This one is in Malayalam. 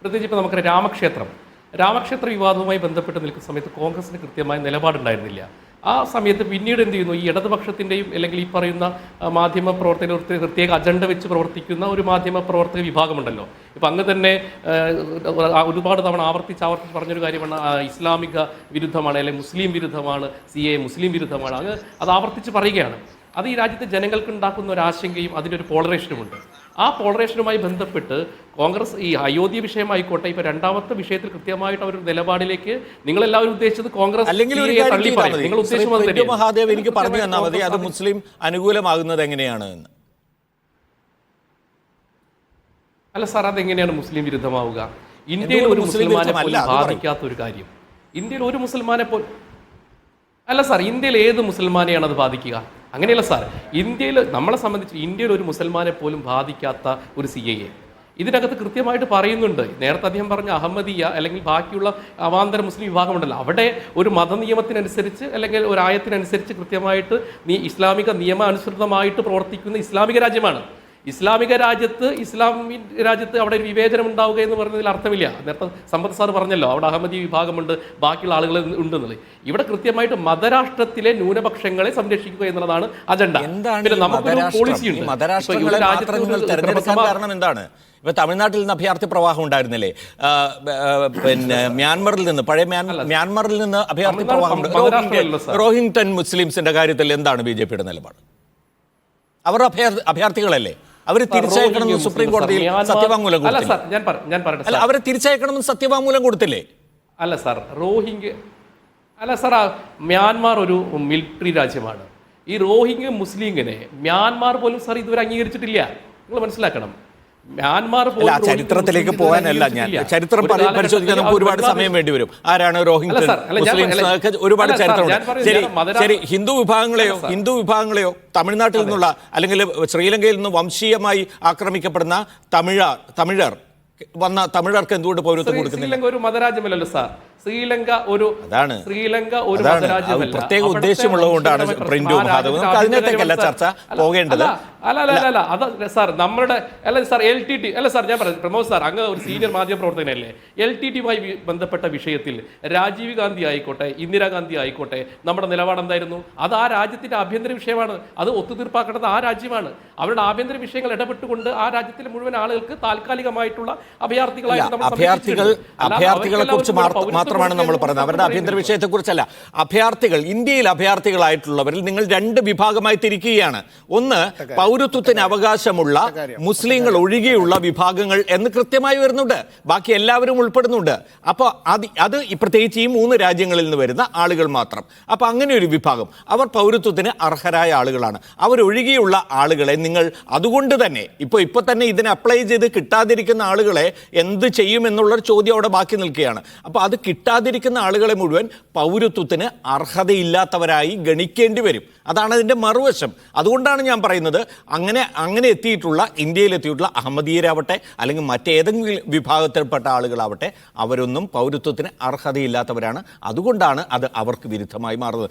പ്രത്യേകിച്ച് ഇപ്പോൾ നമുക്കറിയാം രാമക്ഷേത്ര വിവാദവുമായി ബന്ധപ്പെട്ട് നിൽക്കുന്ന സമയത്ത് കോൺഗ്രസിന് കൃത്യമായ നിലപാടുണ്ടായിരുന്നില്ല. ആ സമയത്ത് പിന്നീട് എന്ത് ചെയ്യുന്നു, ഈ ഇടതുപക്ഷത്തിൻ്റെയും അല്ലെങ്കിൽ ഈ പറയുന്ന മാധ്യമ പ്രവർത്തകർ പ്രത്യേക അജണ്ട വെച്ച് പ്രവർത്തിക്കുന്ന ഒരു മാധ്യമ പ്രവർത്തക വിഭാഗമുണ്ടല്ലോ. ഇപ്പം അങ്ങ് തന്നെ ഒരുപാട് തവണ ആവർത്തിച്ച് പറഞ്ഞൊരു കാര്യമാണ്, ഇസ്ലാമിക വിരുദ്ധമാണ് അല്ലെങ്കിൽ മുസ്ലിം വിരുദ്ധമാണ്, CAA മുസ്ലിം വിരുദ്ധമാണ്. അങ്ങ് അത് ആവർത്തിച്ച് പറയുകയാണ്. അത് ഈ രാജ്യത്തെ ജനങ്ങൾക്ക് ഉണ്ടാക്കുന്ന ഒരു ആശങ്കയും അതിൻ്റെ ഒരു പോളറേഷനുമുണ്ട്. ആ പോളറേഷനുമായി ബന്ധപ്പെട്ട് കോൺഗ്രസ് ഈ അയോധ്യ വിഷയമായിക്കോട്ടെ, ഇപ്പൊ രണ്ടാമത്തെ വിഷയത്തിൽ കൃത്യമായിട്ട് അവർ നിലപാടിലേക്ക് നിങ്ങളെല്ലാവരും ഉദ്ദേശിച്ചത് കോൺഗ്രസ് മഹാദേവ് എനിക്ക് പറഞ്ഞു തന്നാൽ മതി, അത് മുസ്ലിം അനുകൂലമാകുന്നത് എങ്ങനെയാണ് എന്ന്. അല്ല സാർ, അതെങ്ങനെയാണ് മുസ്ലിം വിരുദ്ധമാവുക? ഇന്ത്യയിൽ ഒരു മുസ്ലിമാനെ പോലും ബാധിക്കാത്ത ഒരു കാര്യം, ഇന്ത്യയിൽ ഒരു മുസ്ലിമാനെ പോലും അല്ല സാർ, ഇന്ത്യയിൽ ഏത് മുസൽമാനെയാണ് അത് ബാധിക്കുക? അങ്ങനെയല്ല സാർ, ഇന്ത്യയിൽ നമ്മളെ സംബന്ധിച്ച് ഇന്ത്യയിൽ ഒരു മുസൽമാനെ പോലും ബാധിക്കാത്ത ഒരു CAA ഇതിനകത്ത് കൃത്യമായിട്ട് പറയുന്നുണ്ട്. നേരത്തെ അദ്ദേഹം പറഞ്ഞ അഹമ്മദിയ അല്ലെങ്കിൽ ബാക്കിയുള്ള അവാന്തര മുസ്ലിം വിഭാഗമുണ്ടല്ലോ, അവിടെ ഒരു മതനിയമത്തിനനുസരിച്ച് അല്ലെങ്കിൽ ഒരു ആയത്തിനനുസരിച്ച് കൃത്യമായിട്ട് ഇസ്ലാമിക നിയമാനുസൃതമായിട്ട് പ്രവർത്തിക്കുന്ന ഇസ്ലാമിക രാജ്യമാണ്. ഇസ്ലാമിക രാജ്യത്ത് അവിടെ ഒരു വിവേചനം ഉണ്ടാവുക എന്ന് പറയുന്നതിൽ അർത്ഥമില്ല. നേരത്തെ സമ്പത്ത് സാർ പറഞ്ഞല്ലോ, അവിടെ അഹമ്മദി വിഭാഗമുണ്ട്, ബാക്കിയുള്ള ആളുകൾ ഉണ്ടെന്നുള്ളത്. ഇവിടെ കൃത്യമായിട്ട് മതരാഷ്ട്രത്തിലെ ന്യൂനപക്ഷങ്ങളെ സംരക്ഷിക്കുക എന്നുള്ളതാണ് അജണ്ട. പിന്നെ നമുക്കൊരു പോളിസി ഉണ്ട്. കാരണം എന്താണ്? ഇപ്പൊ തമിഴ്നാട്ടിൽ നിന്ന് അഭയാർത്ഥി പ്രവാഹം ഉണ്ടായിരുന്നില്ലേ? പിന്നെ മ്യാൻമറിൽ നിന്ന്, പഴയ മ്യാൻമറിൽ നിന്ന് അഭയാർത്ഥി പ്രവാഹം. റോഹിംഗ്ടൺ മുസ്ലിംസിന്റെ കാര്യത്തിൽ എന്താണ് BJPയുടെ നിലപാട്? അവർ അഭയാർത്ഥികളല്ലേ? അവര് തിരിച്ചയക്കണമെന്ന് സുപ്രീം കോടതിയിൽ സത്യവാങ്മൂലം കൊടുത്തില്ലേ? അവരെ തിരിച്ചയക്കണമെന്ന് സത്യവാങ്മൂലം കൊടുത്തില്ലേ? അല്ല സാർ, മ്യാൻമാർ ഒരു മിലിറ്ററി രാജ്യമാണ്. ഈ റോഹിംഗ്യ മുസ്ലിങ്ങിനെ മ്യാൻമാർ പോലും സാർ ഇതുവരെ അംഗീകരിച്ചിട്ടില്ല. നിങ്ങൾ മനസ്സിലാക്കണം. മ്യാൻമാർ ചരിത്രത്തിലേക്ക് പോകാനല്ല, ഞാൻ ചരിത്രം പരിശോധിക്കാൻ നമുക്ക് ഒരുപാട് സമയം വേണ്ടി വരും. ആരാണ് റോഹിംഗ്ടൺ മുസ്ലിംസ്? ഒരുപാട് ചരിത്രമുണ്ട്. ശരി, ഹിന്ദു വിഭാഗങ്ങളെയോ തമിഴ്നാട്ടിൽ നിന്നുള്ള അല്ലെങ്കിൽ ശ്രീലങ്കയിൽ നിന്ന് വംശീയമായി ആക്രമിക്കപ്പെടുന്ന തമിഴർക്ക് എന്തുകൊണ്ട് പൗരത്വം കൊടുക്കുന്നില്ല? ശ്രീലങ്ക ഒരു മതരാജ്യമല്ലല്ലോ സാർ. ശ്രീലങ്ക ഒരു പ്രത്യേക ഉദ്ദേശമുള്ളതുകൊണ്ടാണ് പ്രിന്റു മഹാദേവ്. നമുക്ക് അതിനകത്തേക്കല്ല ചർച്ച പോകേണ്ടത്. അല്ല അത് സാർ നമ്മുടെ സാർ LTT അല്ല സാർ, ഞാൻ പറഞ്ഞു പ്രമോദ് സാർ, അങ്ങ് ഒരു സീനിയർ മാധ്യമ പ്രവർത്തകനല്ലേ. LTTയുമായി ബന്ധപ്പെട്ട വിഷയത്തിൽ രാജീവ് ഗാന്ധി ആയിക്കോട്ടെ, ഇന്ദിരാഗാന്ധി ആയിക്കോട്ടെ, നമ്മുടെ നിലപാട് എന്തായിരുന്നു? അത് ആ രാജ്യത്തിന്റെ ആഭ്യന്തര വിഷയമാണ്. അത് ഒത്തുതീർപ്പാക്കേണ്ടത് ആ രാജ്യമാണ്. അവരുടെ ആഭ്യന്തര വിഷയങ്ങൾ ഇടപെട്ടുകൊണ്ട് ആ രാജ്യത്തിലെ മുഴുവൻ ആളുകൾക്ക് താൽക്കാലികമായിട്ടുള്ള അഭയാർത്ഥികളെ കുറിച്ച് മാത്രമാണ് നമ്മൾ പറയുന്നത്. അവരുടെ ആഭ്യന്തര വിഷയത്തെക്കുറിച്ചല്ല. ഇന്ത്യയിൽ അഭയാർത്ഥികളായിട്ടുള്ളവരിൽ നിങ്ങൾ രണ്ട് വിഭാഗമായി തിരിക്കുകയാണ്. ഒന്ന്, പൗരത്വത്തിന് അവകാശമുള്ള മുസ്ലിങ്ങൾ ഒഴികെയുള്ള വിഭാഗങ്ങൾ എന്ന് കൃത്യമായി വരുന്നുണ്ട്. ബാക്കി എല്ലാവരും ഉൾപ്പെടുന്നുണ്ട്. അപ്പോൾ അത് പ്രത്യേകിച്ച് ഈ 3 രാജ്യങ്ങളിൽ നിന്ന് വരുന്ന ആളുകൾ മാത്രം. അപ്പോൾ അങ്ങനെ ഒരു വിഭാഗം, അവർ പൗരത്വത്തിന് അർഹരായ ആളുകളാണ്. അവരൊഴികെയുള്ള ആളുകളെ നിങ്ങൾ അതുകൊണ്ട് തന്നെ ഇപ്പോൾ തന്നെ ഇതിനെ അപ്ലൈ ചെയ്ത് കിട്ടാതിരിക്കുന്ന ആളുകളെ എന്ത് ചെയ്യുമെന്നുള്ളൊരു ചോദ്യം അവിടെ ബാക്കി നിൽക്കുകയാണ്. അപ്പോൾ അത് കിട്ടാതിരിക്കുന്ന ആളുകളെ മുഴുവൻ പൗരത്വത്തിന് അർഹതയില്ലാത്തവരായി ഗണിക്കേണ്ടി വരും. അതാണ് അതിൻ്റെ മറുവശം. അതുകൊണ്ടാണ് ഞാൻ പറയുന്നത്, അങ്ങനെ എത്തിയിട്ടുള്ള ഇന്ത്യയിലെത്തിയിട്ടുള്ള അഹമ്മദീയരാവട്ടെ അല്ലെങ്കിൽ മറ്റേതെങ്കിലും വിഭാഗത്തിൽപ്പെട്ട ആളുകളാവട്ടെ, അവരൊന്നും പൗരത്വത്തിന് അർഹതയില്ലാത്തവരാണ്. അതുകൊണ്ടാണ് അത് അവർക്ക് വിരുദ്ധമായി മാറുന്നത്.